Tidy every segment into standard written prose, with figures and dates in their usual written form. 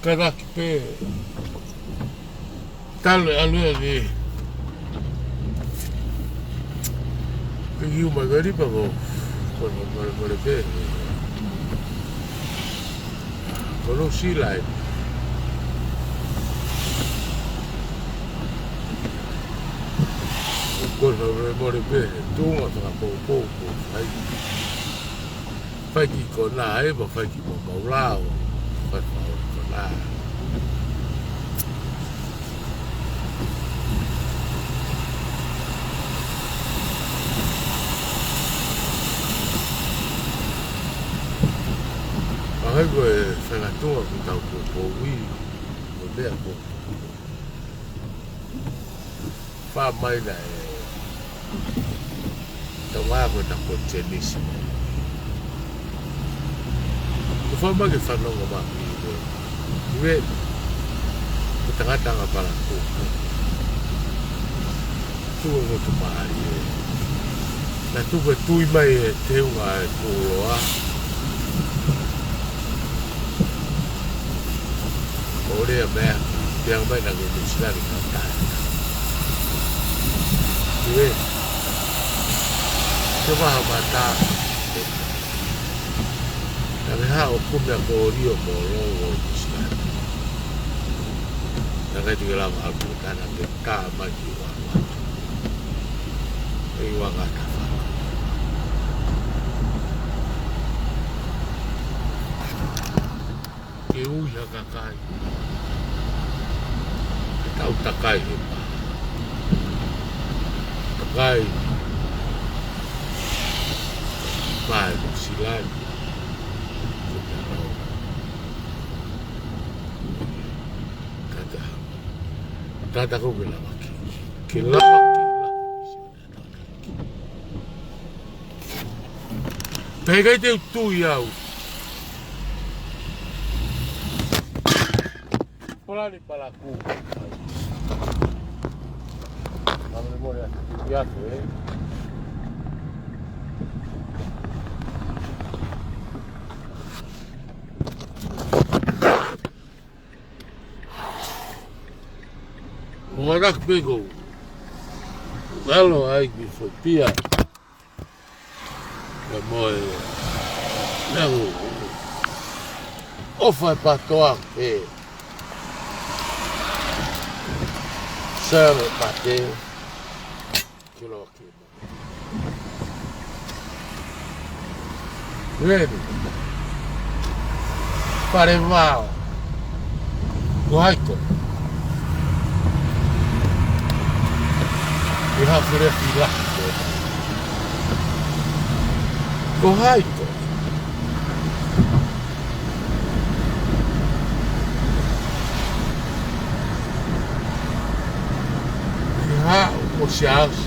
Karaki pe tale alue ni Pegi uma gari pa ko Kone pe Kono silai Kono more pe Tunga taka po Fai ki kona e ma fai ki maulao Fai kona Ahai koe whangatunga ki tau po ui o mea po wha mai na tau ngāko ta ko tenisi ko wha mai ke whanonga maki iwe ko tangatanga para kōko tua ko tu maari na tupe tui mai e teunga e kōroa Ore mea, piang mai na kutu silari kantai. Iwe, te maha mata. Nake hao kumea ko rio ko rongo i silari. Nake tike lama alpu tana te tā mai ki wāwatu. Ei wangata whaka. Ke ui haka kai. Tau takai he pa. Takai. Pai no silani. Tata ko ke lama ki. Ke lama ki. Pegai te utui au. Polani palaku. La memoria ti piace, Guarda que pegou. Bello aí que foi pia. É moi. Não. Ou foi para toar que serve para ter aquilo aqui. Vedi? Pare mal. Guaico. You have to relax. Go hide. Ja, os chaves.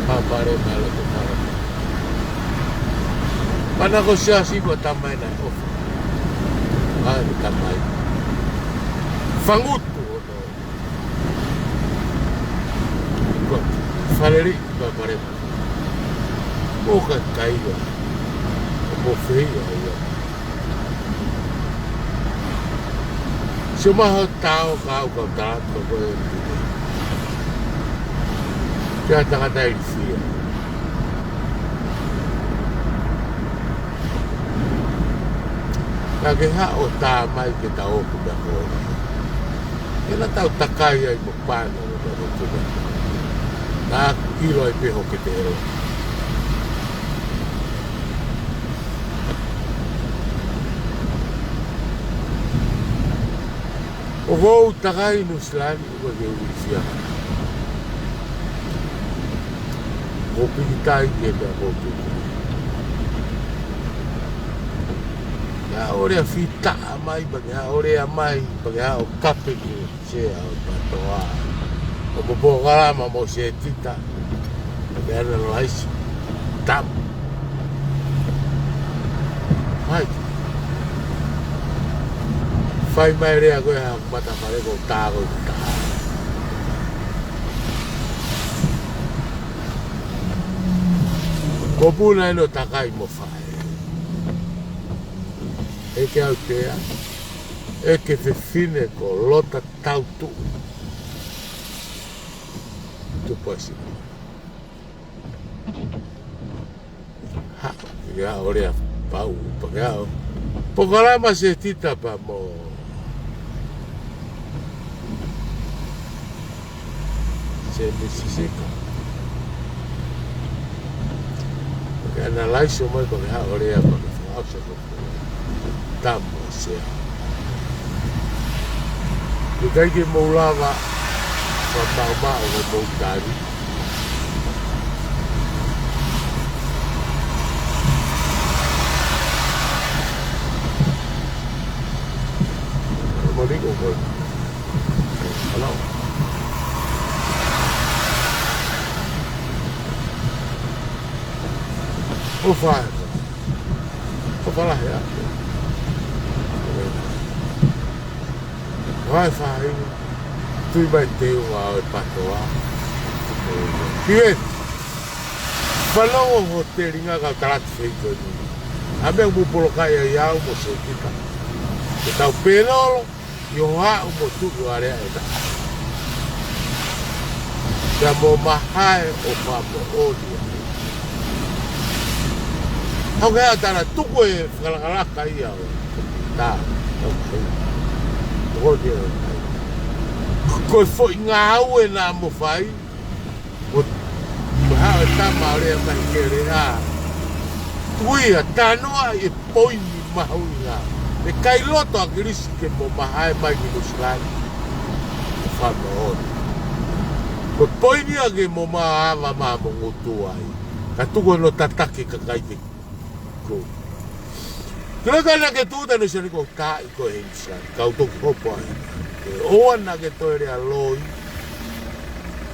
Pare malo to para. Para negociar assim com também na ofa. Ah, também. Fanguto. Faleri para pare. Boca caída. Como feio aí. Se uma hotel kau contrato com ele. Já está a dar fia. Kage ha o tā mai ke ta o ku da ho. Ela tá o takai ai mo pano do do do. Na kilo ai pe ho ke te ero. O vou takai no slani o ke uisia. O pitai ke da o ke. Ore a fita mai bagi ore a mai bagi o kape ki se o patoa o boboga ma mo se tita bagi ana lais tam mai fai mai rea ko ha mata pare ko ta ko ta ko puna no takai mo fai e ke au pea, e ke whewhine ko lota tautu. Tupasi. Ha, ia ore a pau, pagao. Pokalama se tita pa mo. Se Mississippi. Ana laiso mai pagao ore a pagao se ko. Tamo se. Kai ke moulava pa pa o mo tari. Monico ko. Hello. O fai. O fala ya. Vai fai. Tu vai ter o patoa. Bien. Falou o hotelinga ka tarat feito. Abe o polokai ya o mo kita. Kita pelolo yo ha o motu area eta. Ya mo mahai o papo oli. Au ga tara tuko e galagala kai ya. Ta. Rode. Ko foi ngau e na mo fai. O ha ta mare mai kere ha. Tuia tanoa e poi mahuinga. E kai loto a grisi ke mo mahai mai ki muslani. Whama ori. Ko poini a ke mo maava maa mo ngutu ai. Ka tuko no tatake ka kai te ko. Kira kana ke tuta no se ko ta i ko hensa. Ka uto hopo ai. Ke oa na ke toire a loi.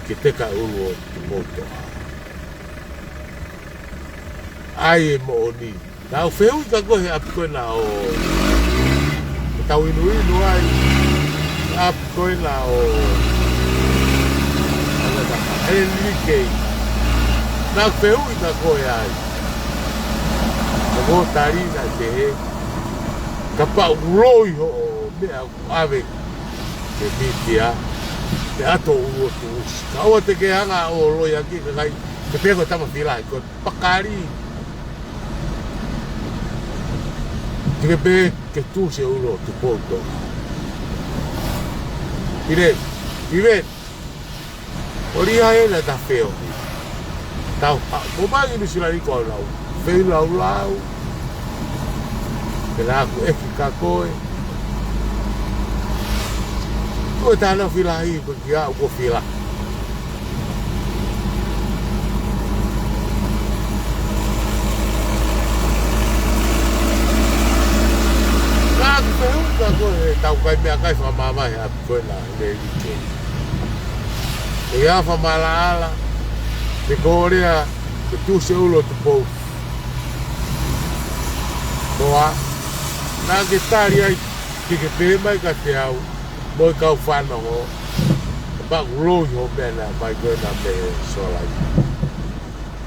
Ke te ka ulu o te moto. Ai e mo oni. Tau feu ka kohe apikoe na o. Tau inu ai. Apikoe na o. Enrique. Na feu ka kohe ai. Ko tarina te he. Ka pa uroi ho mea ave. Ke mitia. Te ato uo tu usi. Ka oa te ke hanga o loi aki ka kai. Ke peko tama whila ko pakari. Ke be ke tu se ulo tu poto. Ire. Ori ai na ta feo. Tau, mo mai ni sila ni ko lau. Fei lau. Ke la ku e ka koe. Ko ta na fila ai ko kia ko fila. Tau kai mea kai whamama hea koe la le rike. E ia whamala ala, te kōrea, te tūse ulo te pou. Toa, nā ke tāri ai, ke pē mai ka te au, moi kau whanongo, baku loi ho mea nā mai koe nā me solai.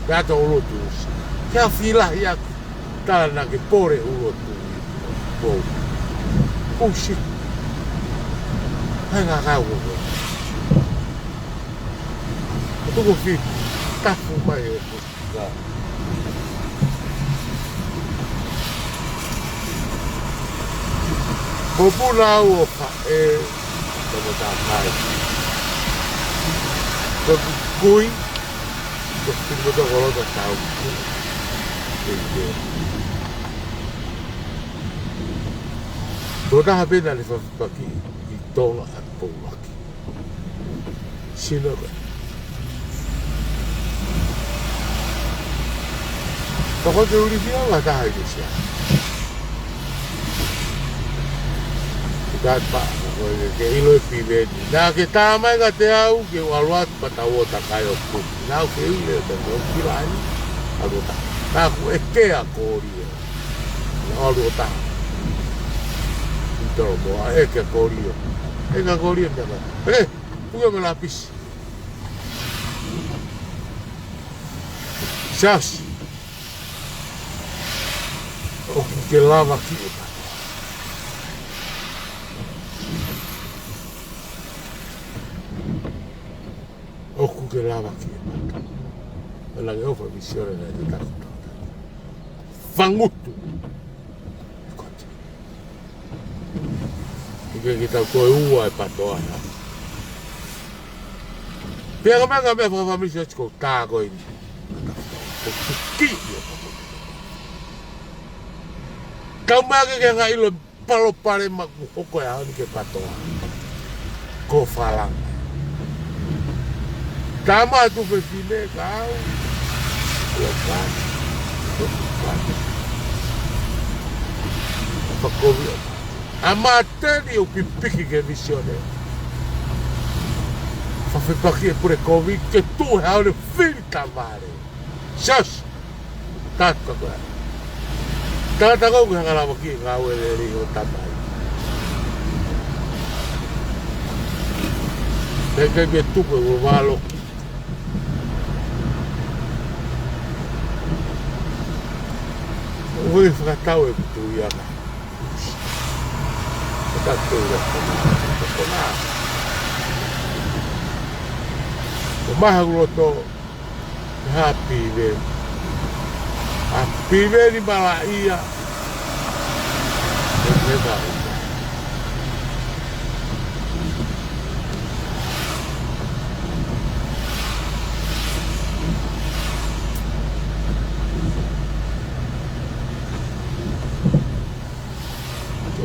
Pea tō ulo tūse. Kia whilahi aku, tāra nā ke pōre ulo tūse. Pou. Oh shit. Hai ngā kau ko. Ko ko fi tafu mai e ko. Ko puna o pa e ko ta kai. Ko kui ko tingo to ko ta tau. Toda habena le whakipaki I tonga a pōwaki. Sino ka. Tako te uri whia ngā tahai te sia. Ka pa, ke ilo e pimeni. Nā ke tāmai ka te au, ke waluat patau o takai o puki. Nā ke ilo e te o kilai. Alu ta. Nā ku e kea kōri e. Nā alu o taha. Toro moa, e ka kōrio. E ka kōrio mea mai. Puka me la pisi. Sasi. O ke lava ki e mai. ke lava ki e mata. Ala ke ofa visione na te takuta. Fangutu. Kote. Ike kita koe ua e patoa na. Pia ka mea mea whawhamisi ati kou tā koe ni. Ko tuki o pamote. Kau mea ke ngā ilo palo pare maku hoko e haoni ke patoa. Ko whalanga. Tama tu pe fine kau. Lokan. Lokan. Pakovi. Amateni o pipiki ke visione. Fafepaki e pure Covid ke tu hea ole filta mare. Shas. Tata koe. Tata kou ke hangalawa ki ngā ue ri o tamai. Teke ke tupe o walo ki. Ui whakatau e kutu iana. Whakatau e kutu iana. O maha kuroto ha pive. A pive ni mala ia. E neva.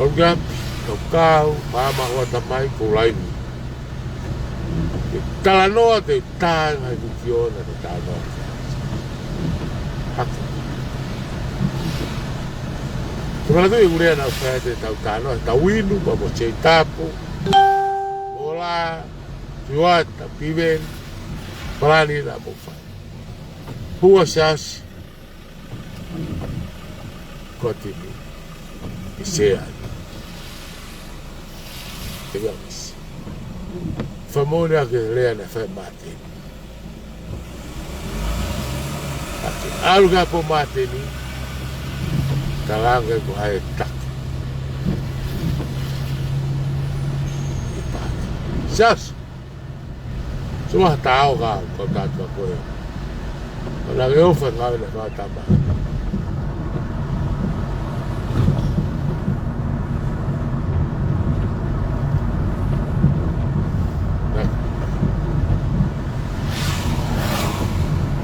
Olga, kau, mama o tamai ko laini. Tala noa te tānga i kiona te tānoa. Haka. Te mana tui urea na whae te tau tānoa, tau winu, pa mo chei tāpu, mola, tuata, piven, parani na mo whae. Hua sasi, kotimi, i sea. Te gawisi. Famone a che lea ne fai mate. Alga po mate ni. Talanga ko hai tak. Sas. Semua tahu kau kau tak tahu ya. Kalau eu fui kau le kau tambah.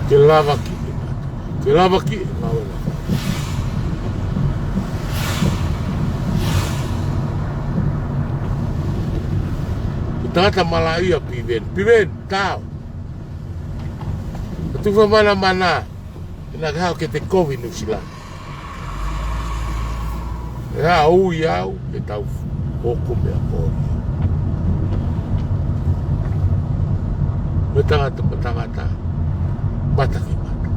Que lava aqui, não é nada. Tata malaia piven, tau. Tu vai mana, na kau que te Covid no sila. Ya au, que tau pouco me apoio. Betangata. Mata ki mata.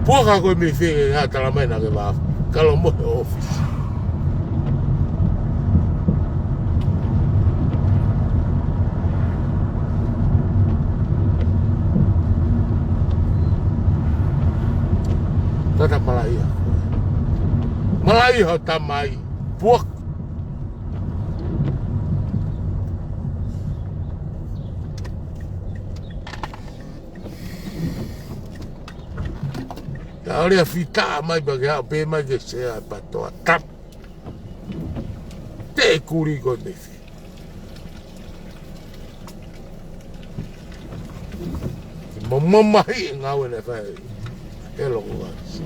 Puaka koe mi whige ha tala mai na ke wafu. Kalo mo he office. Tata malaia. Malaia ho tamai. Puaka. Olha a fita mai bagai pe mai que se a patoa tap. Te curi con me fi. Mamma hi ngau ne fa. Elo was.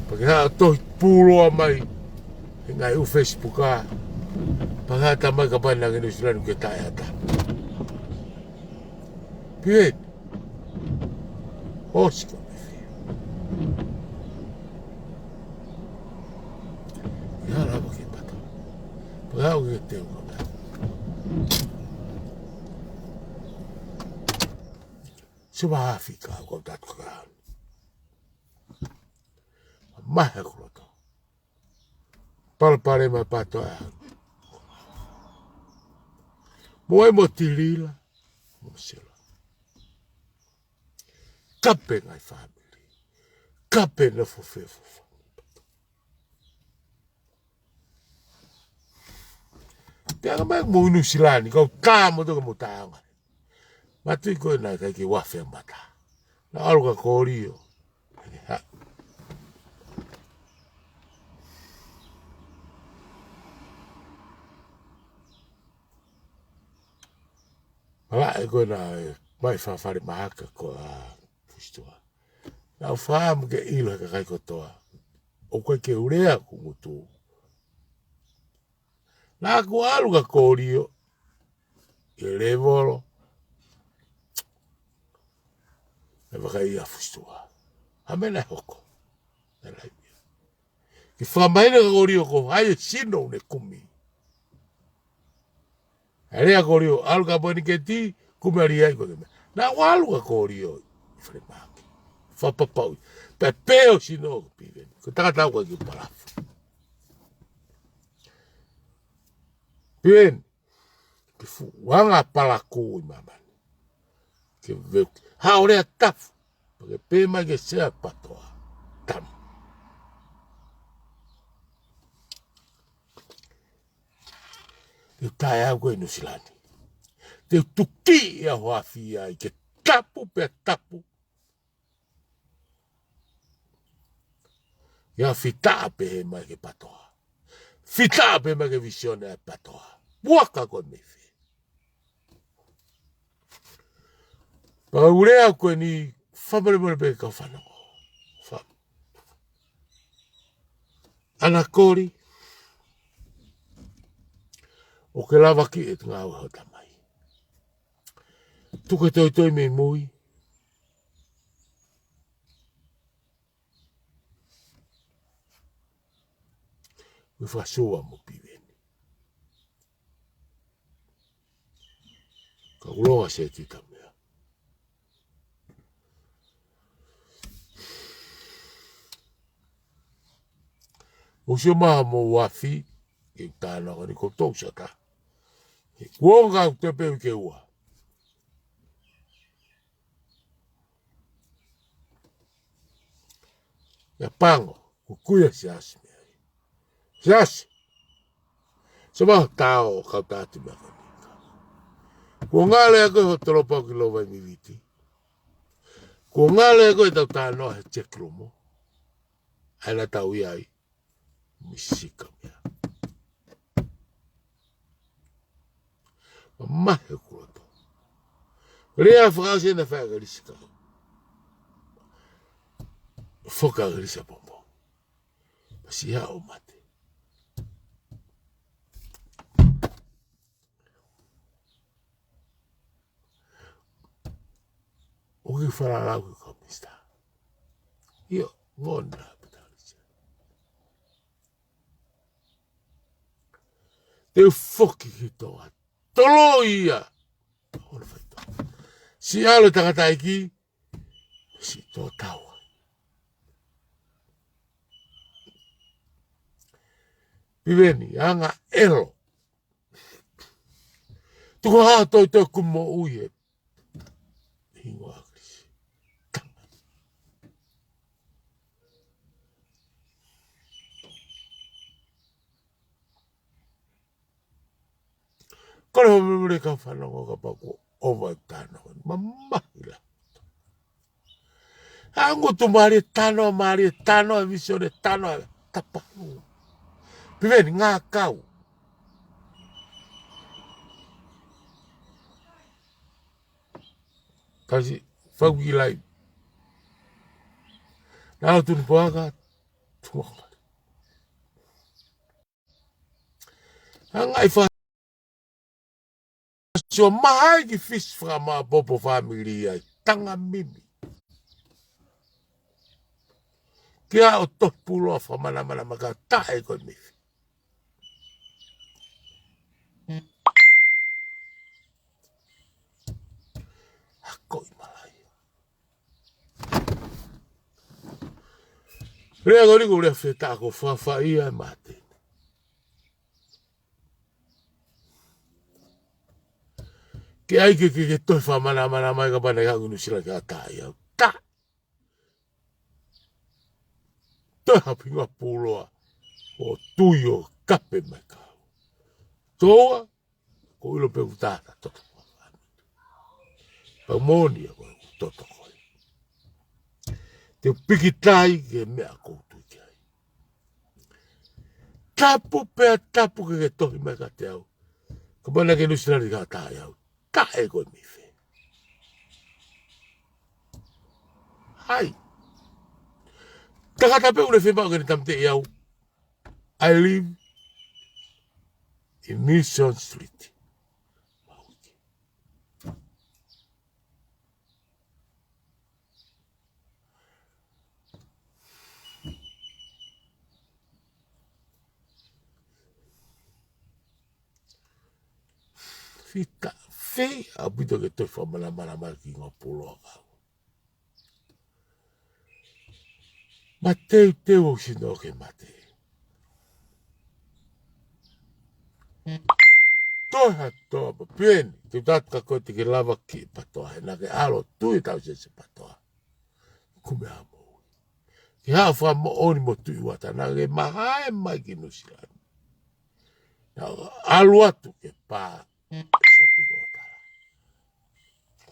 Porque ha to pulo mai. Ngai u Facebook a. Paga ta mai ka bana que no sran que ta ata. Bien. Oscar, meu filho. E olha aqui, patrão. Por algo que tem, cara. Se vai ficar com contato com ela. Mas é coloto. Palpare mais pato é. Moe motilila. Mosela. Kape ngai family. Kape na fofefo. Pega mai mo New Zealand ko ka mo to mo taonga. Matu ko na ka ki wafe mata. Na algo ko rio. Ala e ko na mai fa fa mahaka ko a fustua. Na fa mo ke ilo ka kai ko toa. O ko ke urea ku mutu. Na ku algo ko rio. E levolo. E vakai a fustua. Amena hoko. Ki whamaina ka korio ko hae sino ne kumi. Area korio aluka boni ke ti kumari ai ko me. Na walu ka korio fremaki. Whapapau. Pe peo sino ko piven. Ko taka ko ki parafu. Piven. Ki fu wanga palaku i mamani. Ki veu. Ha orea tafu. Porque pe mai ke sea patoa. Tamu. Te tae au koe New Zealand. Te tuki e hoa fia i ke tapu pe tapu. Ia fita pe he mai ke patoa. Fita pe mai ke visione e patoa. Buaka koe me fi. Pa urea koe ni whamare mare pe ka whanongo. Ana kori. O ke lava ki e ngā hau tamai. Tuke toi me mui. Me whasua mo piweni. Ka uloa se tita mea. Usio maha mo wafi. Ke tāna ka ni ko tau sata. Kuonga te peu ke ua. Ya pango. Kukuia si asi mea. Si asi. Se maho tao kau tāti mea ka nika. Kuongale a koe ho tolopa ki lo vai mi viti. Kuongale a koe tau tānoa he tekromo. Aina tau iai. Misika mea. Mahe kuroto. Rea whakase na whaga risika. Whaka risa pompo. Pasi hao mate. Oki whararau ki komista. Io, ngona patarisa. Te whoki ki toa. Tolo ia. Ona whaito. Si alo takataiki. Si tō taua. Piweni, anga elo. Tuko haa toi kumo uie. Hingo agrisi. Tama. Kore ho mimure ka whanongo ka pako ova tano. Mamahila. Ango tu mari tano, visione tano. Tapahu. Piweni, ngā kau. Kasi, whauki lai. Nā tunu poaka, tuanga. Angai wha. So mahai ki fish whama popo family ai. Tanga mimi. Kia o topulo whamana maka tae koe mifi. Hako i malai. Rea gori ko rea whetā ko whawhaia e mate. Ke aike ke toi whamana mai ka pana i hangunu sila ka tae au. Ta! Toi hapinga puloa o tui o kape mai ka. toa, ko ilo pe utata toto. Pa moni ko toto ko. Te pikitai ke mea koutu ki ai. Tapu pe tapu ke tohi mai ka te au. Ka mana ke nusinari ka tae au. Ta e koe mi fe. Hai. Taka tape ule fe mau ke ni tamte i au. I live in Mission Street. Fita fe a bito ke toi whamana mana ki ngā polo a kau. Mateu teo o sino ke mate. Toha toa pa pieni, te tatka koe te ke lava ki patoa, he na ke alo tui tau se patoa. Kume a mo. Ki haa wha mo oni mo tui wata, na ke mahae mai ki nusilani. Na alu atu ke pā.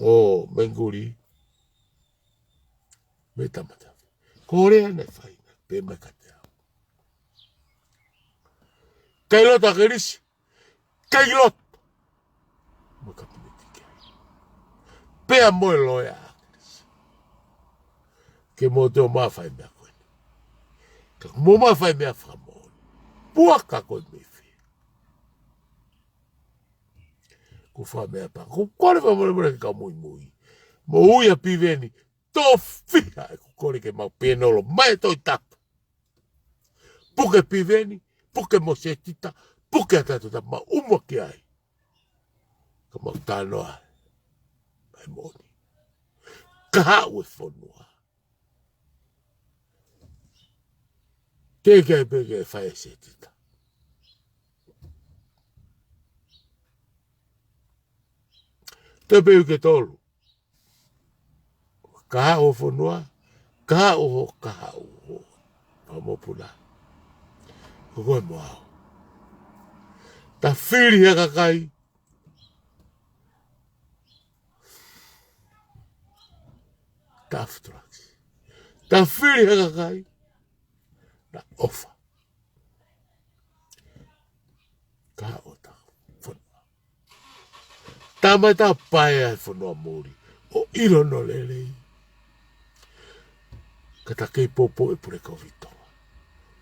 O menguri me tamata. Korea ne faina pe me katea. Kai lota kerisi. Kai lot. Mo kapimeti. Pe a moe loya. Ke mo te o maa fai mea koe. Ka mo maa fai mea whamoni. Puaka koe me fi. Ko wha mea pa. Ko kore whamoni ke ka mui mui. Mo uia piveni. Tō whiha e ko kore ke mau penolo. Mai toi tapu. Puke piveni. Puke mo se tita. Puke atatu ta ma umwa ki ai. Ka mau tānoa. Mai moni. Ka hau e whanua. Ke peke e whae se tita. Te peu ke tolu. Ka hau o whanua. Ka hau ho. Ka hau ho. Pa mopuna. Ko koe mo au. Ta whiri haka kai. Ta afteraks. Ta whiri haka kai. Na ofa. Ka o ta whanua. Ta mai ta pae ai whanua mori. O iro no lelei. Ka ta kei popo e pure kovitoa.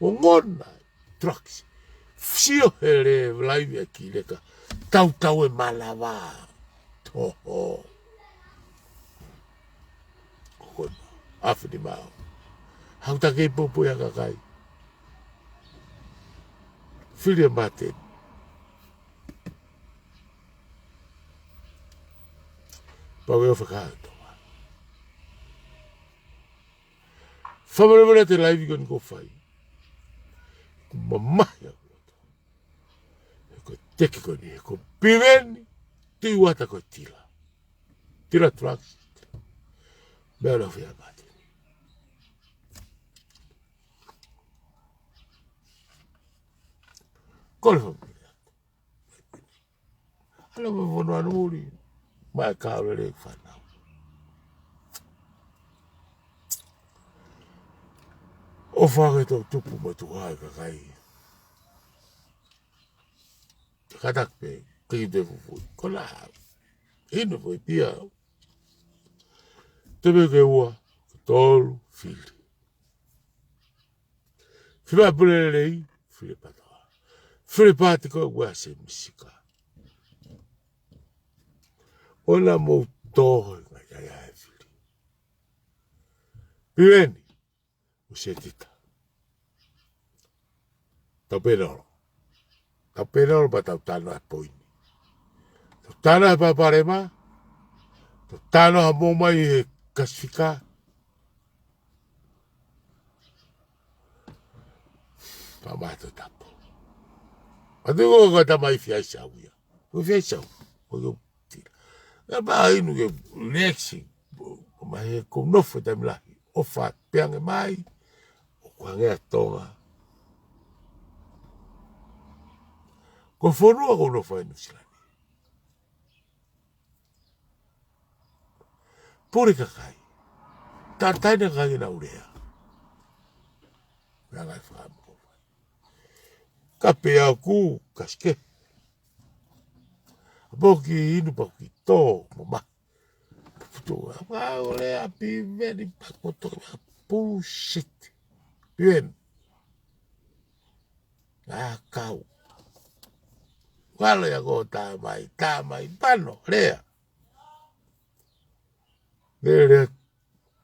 O ngona. Traks. Fsio hele laivi a ki leka. Tau e malawa. Toho. Koe mo. Awhini mao. Hau ta kei popo ia kakai. Whiria mate. Pau e o whakaato. Whamaremara te laivi koni ko whai. Mamahi a koto. E ko teki koni. E ko piveni. Tui wata ko tila. Tila traks. Mea na whia mate. Kore whamiri atu. Hala me whanua nuri. Mai kaore rei whanau. O whake tau tupu ma tu hae kakai. Te katak pe, kei te fufui. Ko la, ino fui pia. Te me ke ua, tolu, whiri. Whima pule rei, whiri patoa. Whiri pāti koe ua se misika. Ona mou toho i ngai ai ai whiri. Piweni. Se tita. Tau penolo. Tau penolo pa tau tano a poini. Tau tano a paparema. Tau tano a momai e kasifika. Pa mato tapo. A te koe koe tamai fiai sau ia. Koe fiai sau. Koe tira. E pa inu ke lexi. Ma he kou nofo tamlahi. O fa peange mai. Ko ngea tonga. Ko fonua ko no fai nusilani. Puri kakai. Tartaina kai na urea. Nga ngai whaamu ko fai. Ka pea ku kaske. Boki inu pa ki tō mo ma. Puto nga ole a pi veni pa koto ka bullshit. Bien. Nga kau. Walo ya go tamai pano rea. Rea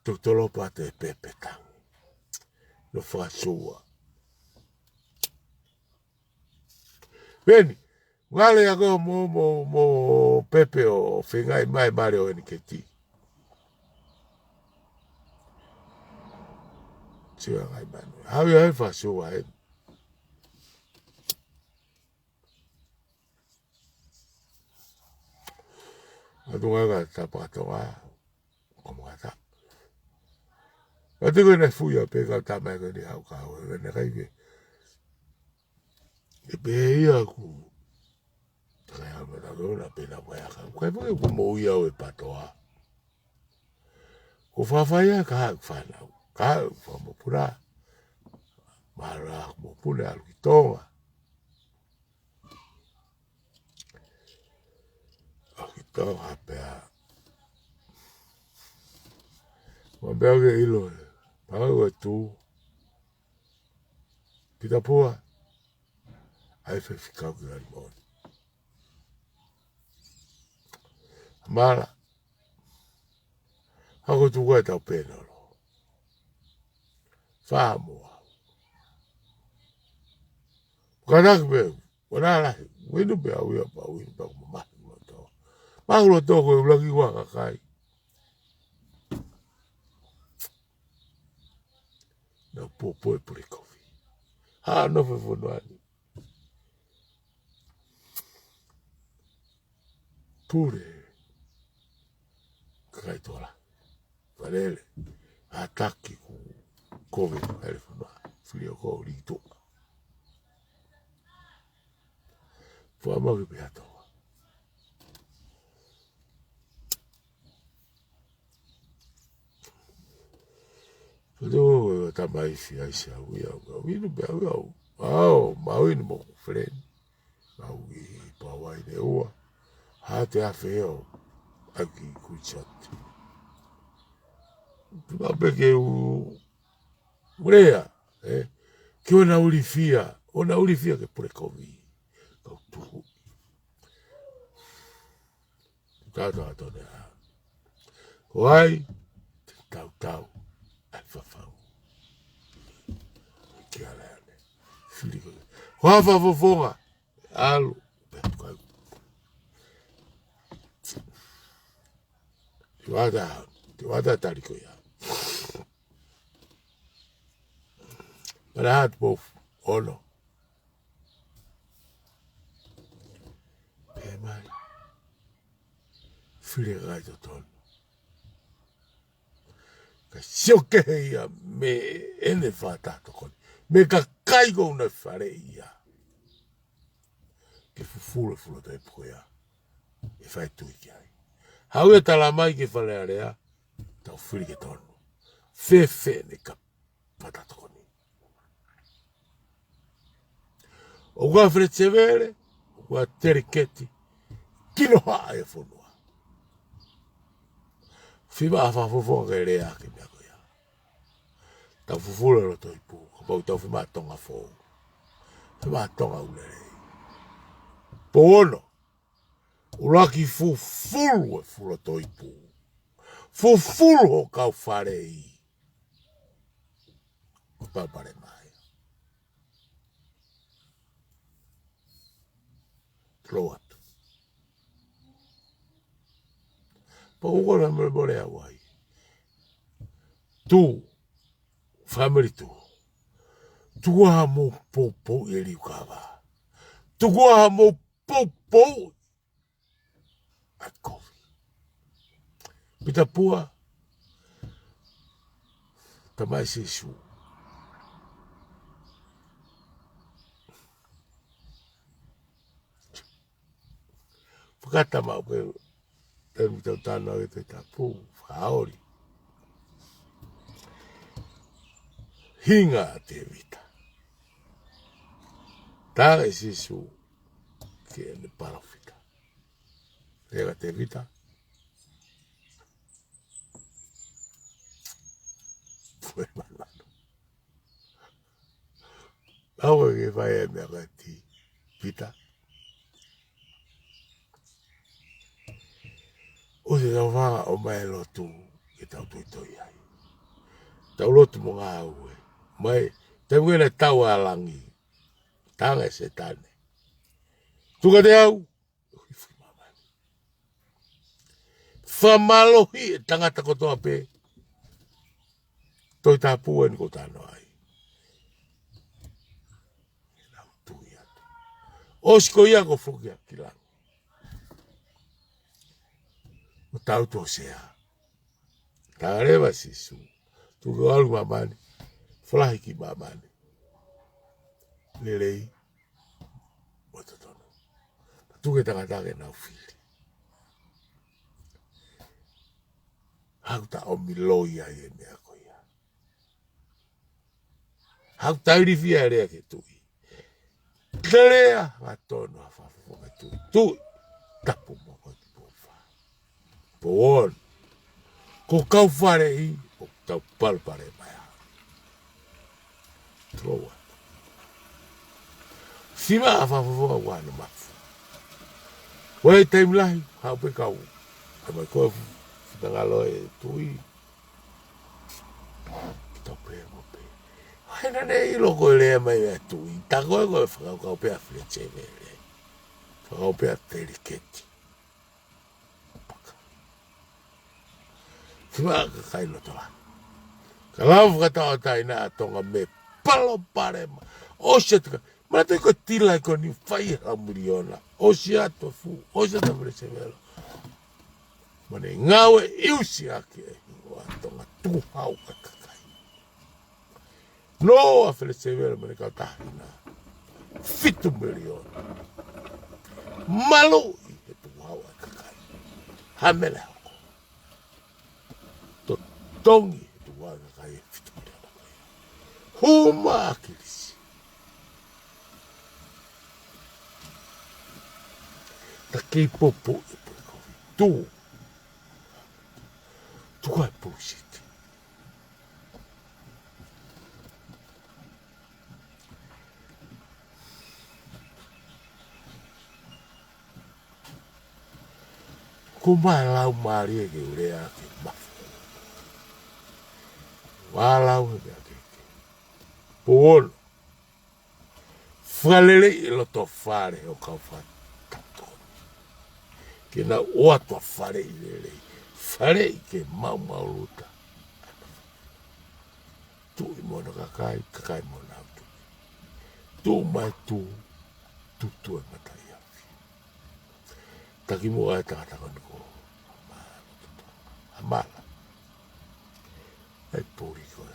tutolopa te pepe tang. No whasua. Beni, wale ya go mo pepe o whingai mai mare o eni ke ti. Tia ngai manu. Hawi hai whasua eni. Atunga ka tapatonga. Como kata. Ate koe na fuia pe ka tamai koe ni hau kau. Wene kai ke. E pe ia ku. Kai hau na kona pe na koe aka. Kai poke ku mo ia o e patoa. Ko whawhaia ka hau whanau. Ka hau whamopura. Mara mo pune alu ki tonga. Aki tonga hapea. Mabea ke ilo e. Pangau e tu. Pita pua. Ai fe fikau ki rani moni. Mara. Hako tuka e tau pena lo. Whamua. Kanak me. Wanalahi. Winu pe au ia pa winu pa kumamahi mo to. Mahulo toko e ulaki waka kai. Na popo e pure kofi. Ha no fe fonoani. Pure. Kai tola. Valele. Ataki ku. Kovi. Ele fonoa. Filio ko rito. Fama ke pe ato. Pero tamai fi ai se au ia. Winu pe au au. Au, mawinu mo fren. Au i pawai de ua. Ha te a feo. Aki kuchat. Tunape ke urea. Ke ona ulifia. Ona ulifia ke pure kovi. Kau tuhu. Tata atone ha. Wai. Tau. Ai whawhau. Ki ala ane. Whiri koe. Wafa fofonga. Alu. Petu Te wata tariko ia. Para hat bof. Ono. Pe mai. Whiri gai to tono. Ka sioke ia me ene whātato koni. Me ka kaigo una whare ia. Ke fufule te puko ia. E whai tui ki ai. Hau e tala mai ke whale area. Tau whiri ke tono. Fefe ne ka whātato koni. O kua where tevere. O kua teriketi. Kino haa e whonua. Whima a whafofonga ke rea ke mea koia. Tau fufule ro toi pū. Kapau tau whima tonga fōu. Whima tonga ulere. Po ono. Uraki fufulu e fula toi pū. Fufulu o kau wharei. Kupapare mai. Tlo atu. Pa ukona mre awai. Tu. Family tu. Tua mo popo e liukava. Tua mo popo. At kofi. Pita pua. Tamai se su. Whakata mau pe, te mi tau tāna e te tapu, whaori. Hinga te vita. Tā e sisu ki e ne parafika. Rega te vita. Pue manano. Awa ke vai e mea kai ti vita. O se tau whanga o mai lotu ke tau toi ai. Tau lotu mo ngā ue. Mai, te mwene tau a langi. Tanga e se tane. Tuka te au. Whamalohi e tangata kotoa pe. Toi tā pua ni ko tāno ai. Nau tui atu. Osko ia ko whukia ki langi. O tau tō sea. Tā rewa sisu. Tuka alu mamani. Whalahi ki mamani. Lelei. O totono. Tuke tangatake nau whiri. Hau ta o miloi ai e mea koia. Hau ta irifia e rea ke tui. Tlea a tono a whawhawha me tui. Tui. Tapu mo koi ki pōwha. Pōon. Ko kau whare i. O tau palpare mai a. Troa. Sima a whawhawha wana mafu. Wai taimlahi. Hau pe kau. Amai koe Tangalo e tui. Tau pe mo pe. Haina nei loko lea mai e tui. Tako e koe whakau pe a fleche vele. Whakau pe a teriketi. Paka. Tima ka kaino toa. Ka lau whakatau taina a tonga me palo pare ma. Osha tika. Mana toi ko tila i ko ni whai ha miliona. Osha ato fu. Osha ta fleche vele. Mane ngawe iusi ake e hingo a tonga tuhau ka kakai. No a whelesewera mane kau tahina. 5 miliona. Malu i he tuhau a kakai. Hamele hoko. To tongi he tuhau a kakai e 5 miliona. Huma akirisi. Ta kei popo e prekovi. Tu. Tuka e bullshit. Ko mai lau maari e ke urea ke mafu. Wā lau e mea ke. Pōno. Whalele i loto whare o kau whatatoni. Ke na oatua whare i lelei. Whare i ke mau luta. Tui mona kakai mona autu. Tu mai tu e matai afi. Taki mua e takataka ni ko. Amala. Ai puri ko e.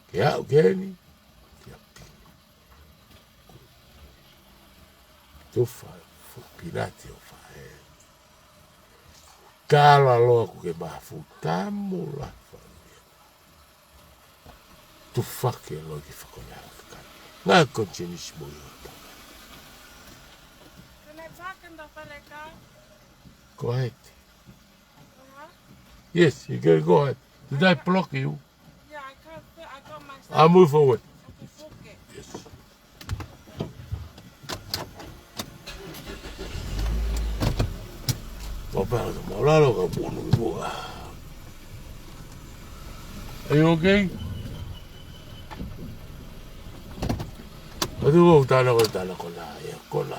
Ke au geni. Ke api. Tu pinati o whae. Kala loa ku ke mafu tamula whanua. Tu whake loa ki whakonara kakari. Ngā kontinisi mo i o tanga. Can I park in the Faleka? Go ahead. Yes, you can go ahead. Did I block you? Yeah, I can't fit. I got my I'll move forward. I can book it. Yes. Papá, malalo ka puno mo. Are you okay? Ado ko tala ko na, ya ko na.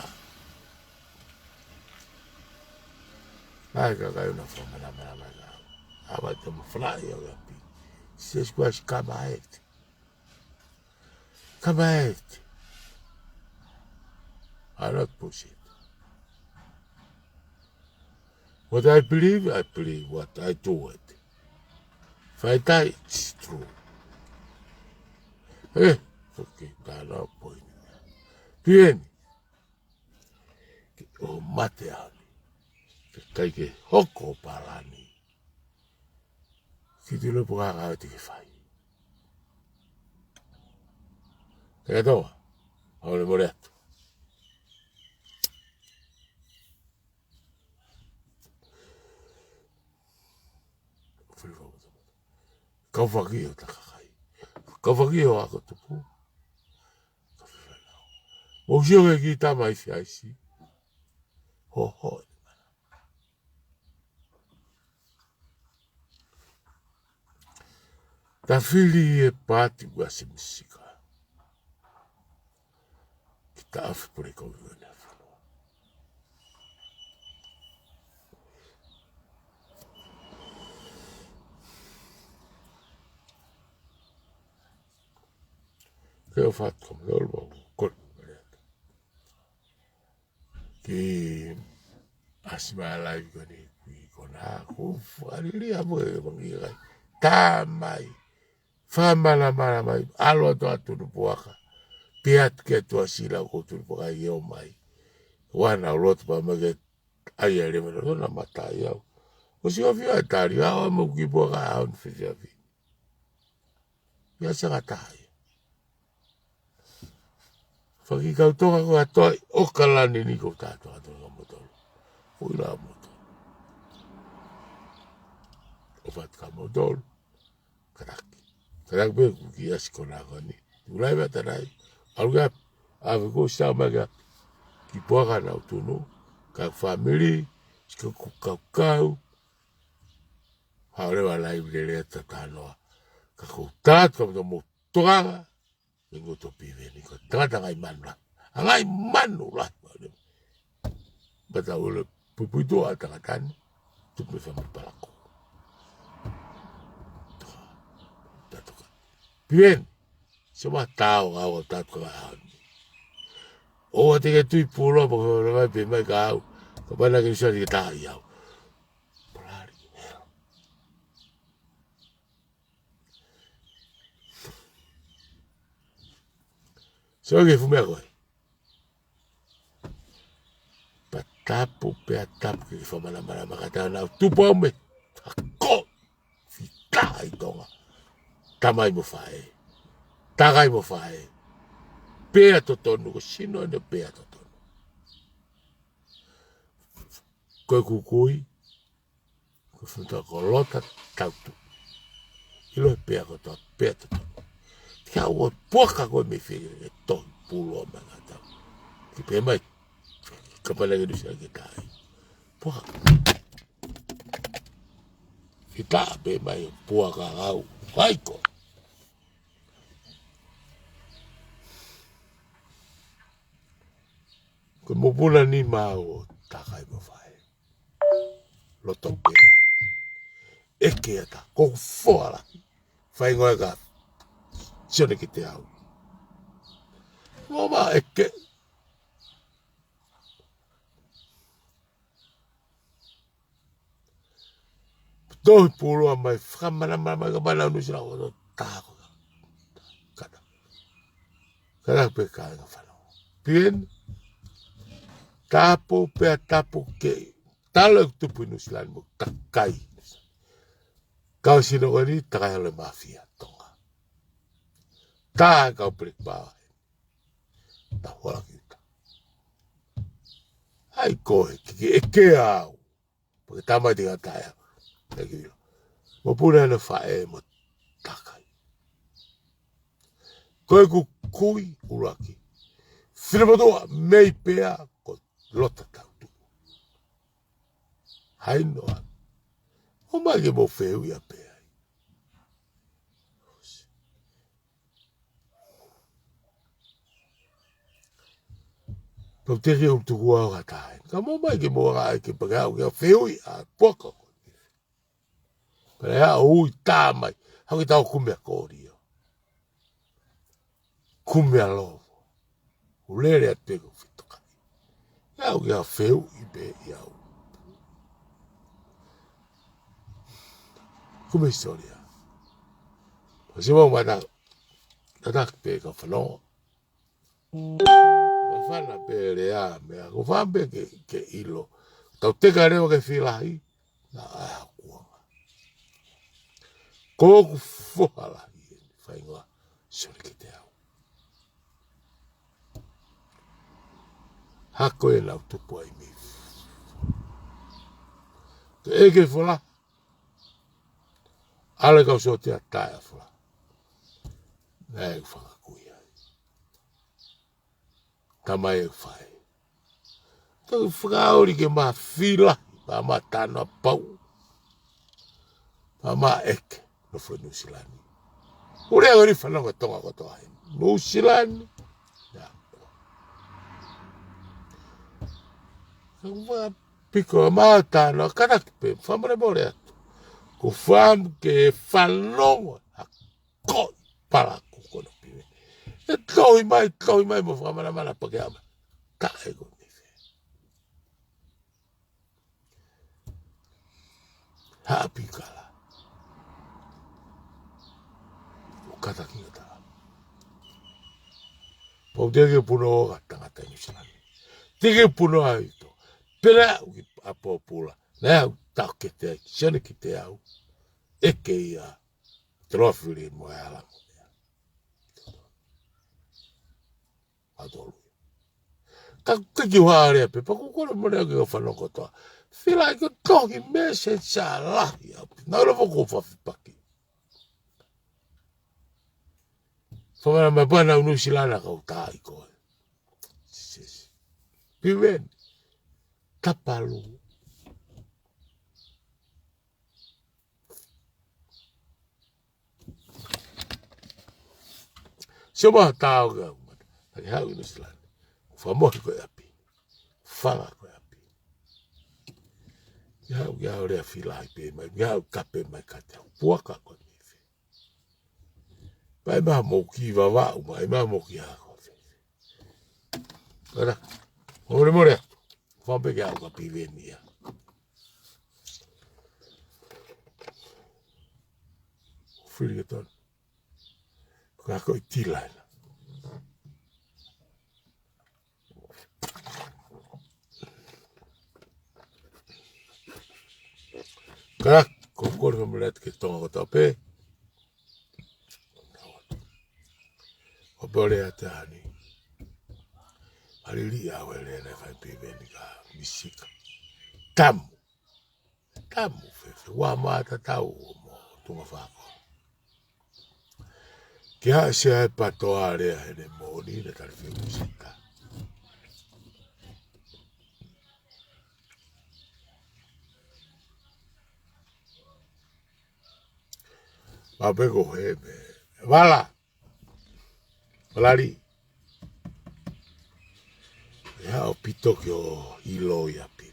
Ai ka kayo na fama na. Aba te mo fly yo pi. Se squash kamaet. I not push it. What I believe what I do it. If I die, it's true. Eh, okay, that's no point. Bien. O mate ani. Kai ke hoko parani. Ki te lupu kaka o te ke whai. Te toa, haole more atu. Kau whaki o takakai. Kau whaki o ako tupu. Mo sio ke ki tamai si aisi. Ho ho. Ta fili e pati wa se misika. Ki ta afi pore kou i wene whanua. Keo whatu kama lor wa kore. Ki asima lai kone kui kona ku whariri amu e wangi kai. Tā mai. Whamana mana mai. Alo atu atu nupuaka. Piat ke tua sila ko tu nupuaka i eo mai. Wana ulotu pa mage ai ere mena tona mata iau. O si ofi a tari awa mo ki puaka au ni whiwhi afi. Ia sanga tahi. Whaki kau toka ko atoi o kalani ni ko tātua atonga motoro. Uila motoro. O whatka motoro. Karaki. Karaki pe kuki asi kona koni. Ulai mata nai. Aluga ave ko sa maga ki puaka na utunu. Ka family. Sika kukau kau. Haorewa lai vilere tatanoa. Ka kou tātua mo toanga. Mingo to pive ni ko tangata ngai manu la. Ngai manu la. Bata ule pupuito a tangatani. Tupe whamu palako. Tatoka. Piven. Sema tau ngau tatoka ngai hauni. O te ke tui pulo pa ko mai pe mai ka au. Ko pana ke usari ke taha iau. Polari. So ke fume a koe. Tapu pe a tapu ke whamana mana makata nau tupo me tako fita i tonga tamai mo whae tagai mo whae pea to tonu ko sino ne pea to tonu koe kukui ko whuta ko lota tautu ilo e pea ko toa pea to tonu tia ua puaka koe me whiri e tohi pulo o mga tau ki pe mai kapana ke nusia ke tai puaka kita be mai puaka au haiko ko mopuna ni mau takai mo fai loto pera eke ata ko fora fai ngoe ka sione ki te au mo ma eke Doi pulo mai whamana mai ka mana unu sila o tāko. Kada. Kada pe kāinga whanau. Pien. Tāpo pea tāpo ke. Talo e tupu inu sila mo kakai. Kau sino kani takai hale mafia tonga. Tā kau perik bawa. Ta hola kita. Hai koe ki eke au. Porque tamai tinga taia. Mo puna na whae mo takai. Koe ku kui uraki. Whiramadoa mei pea ko lota tautu. Hai noa. O mai ke mo wheu ia pea. Pau teke o tuku au hatai. Ka mo mai ke mo rai ke pagau ke wheu ia poka. Pero ya ui tamai, hau ki tau kumea kōrio. Kumea lovo. Ulere a teko whitokai. Iau ki a wheu i be iau. Kume historia. Pasi mau mana, natak pe ka whanonga. fana pele a me a ko fambe ke ilo tau te ka reo ke filahi na a kuanga ko ku fohala fai ngoa sori ki te au hako e lau tupu ai mi te eke fola ale kau so te ataia fola na e whakakui ai tamai e whai tau whakaori ke maa fila pa maa tana pau pa maa eke no fwe nusilani ure a ori whanau e tonga koto ai nusilani ya kau piko maa tana kanak pe whamare more atu ko wham ke whanau a koi para kukono piwe e toi mai mo whamara mana pake ama ka ego ni happy kala o kata ki ngata pau tege puno o ngata ni silani tege puno ai to pera uki apopula na tau ke te sione ki te au e ke ia trofili mo e ala adolu ka ki whaare pe pa kukore mo rea ki o whanoko toa whila i ko toki mese sa lahi au na ura wako whawhipaki whamana mai pana unu silana kau tai koe piwen tapalu Sema tau ka taki hau inu silana whamohi koe api whanga koe api Ia rea whilahi pe mai ia kape mai ka te puaka koe miwhi Pai maha mouki wa wau mai maha mouki hako Ora, more whampe ke au ka piweni ia Whiri ke tonu Ka koe tilaina Ka ko kore ka mlet ke tonga ko tape O bore ate hani Marili a wele na fai piweni ka misika Tamu fefe Wa mata tau mo tunga whako Ki haa se hai patoa rea hene moni na tarifi musika Mapeko hebe Wala Walari Ia o pito ki o ilo i api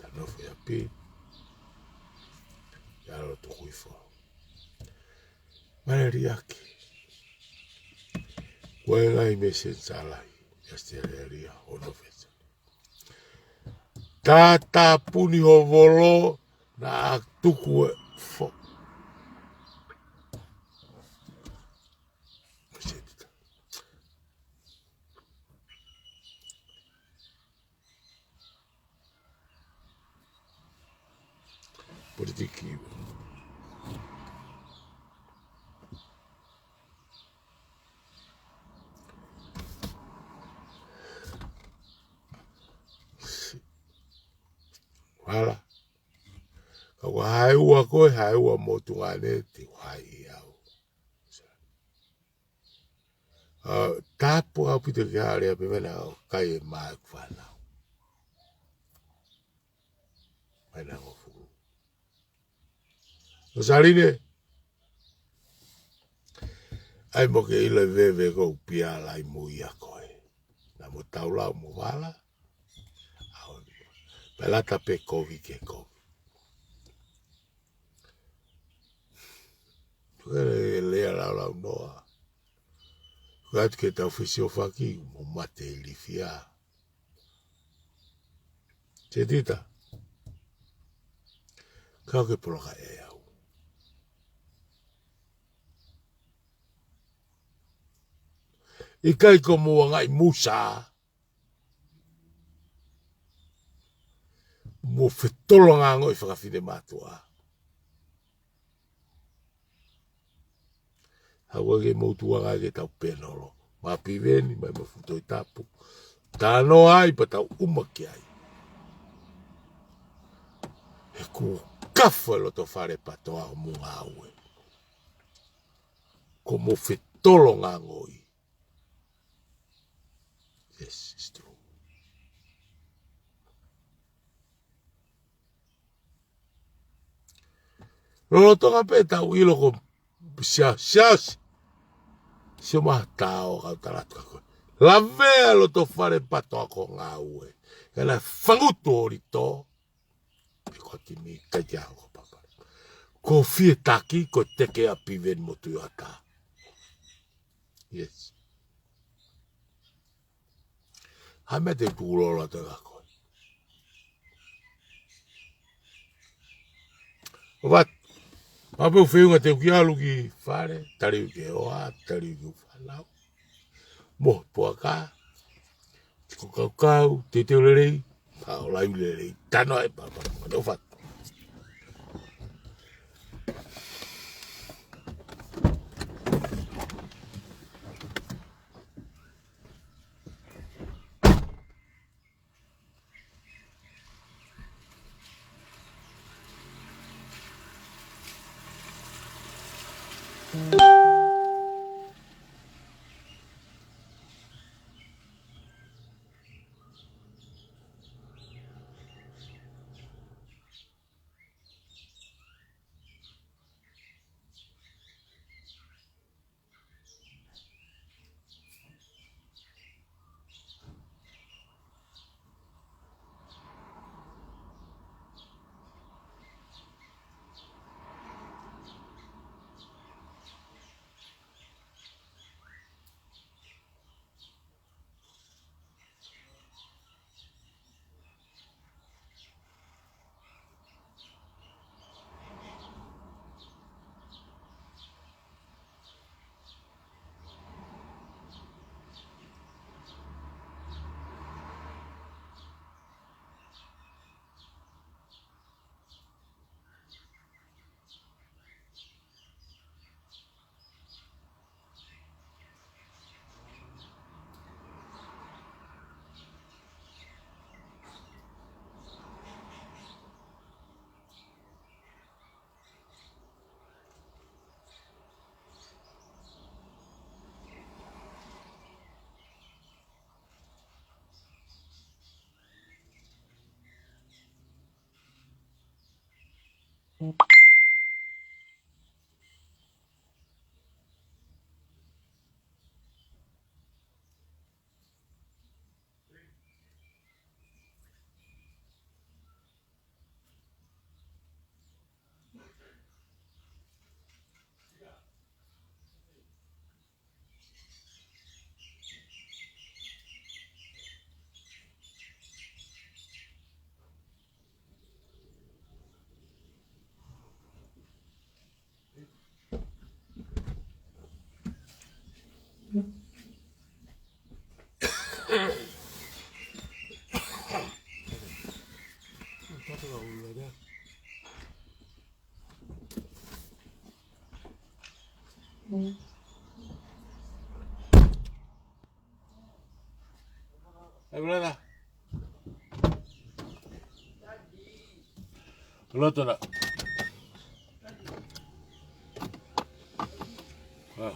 Tanofo i api Ia lo tuku ifo Maneri aki Wenga i me sensalai Ia stereria ono fesa Tata puni ho volo Na tuku e fo Politiki Wala Kau hai ua koe hai ua motungane te wai iau Tapu au pito ki harea pe mena o kai e mai kwanau Maina ngofu O sarine Ai mo ke ila veve ko pia lai mo ia koe Na mo taulau mo wala Pelata pe kovi ke kovi Kere lea lau noa Kat ke tau fisio faki mo mate ili fia Te tita Kau ke poloka e au I kai ko mua ngai musa mo fetolo ngā ngoi whakawhine mātua. Haua ke mautua ngā ke tau penolo. Mā piveni, mai mafuto i tapu. Tāno ai pa tau umaki ai. He ku kafu e loto whare patoa o munga aue. Ko mo fetolo ngā ngoi. Yes, it's true. Loto ka pe tau ilo ko siasi. Sio maha tau kau taratu kako. La vea loto whare patoa ko ngā ue. Kana whangutu ori tō. Pe koti mi kaiti aho ko papare. Ko fie taki ko teke a piven motu i ata. Yes. Hame te pūrola te kako. Wat. Mape uwhiunga te uki alu ki whare. Tari uki oa, tari uki whanau. Mo puaka. Ko kau, te teo lerei. Pao lai lerei. Tano ai papa. Kano what. Ebrana. Loto na. Ah.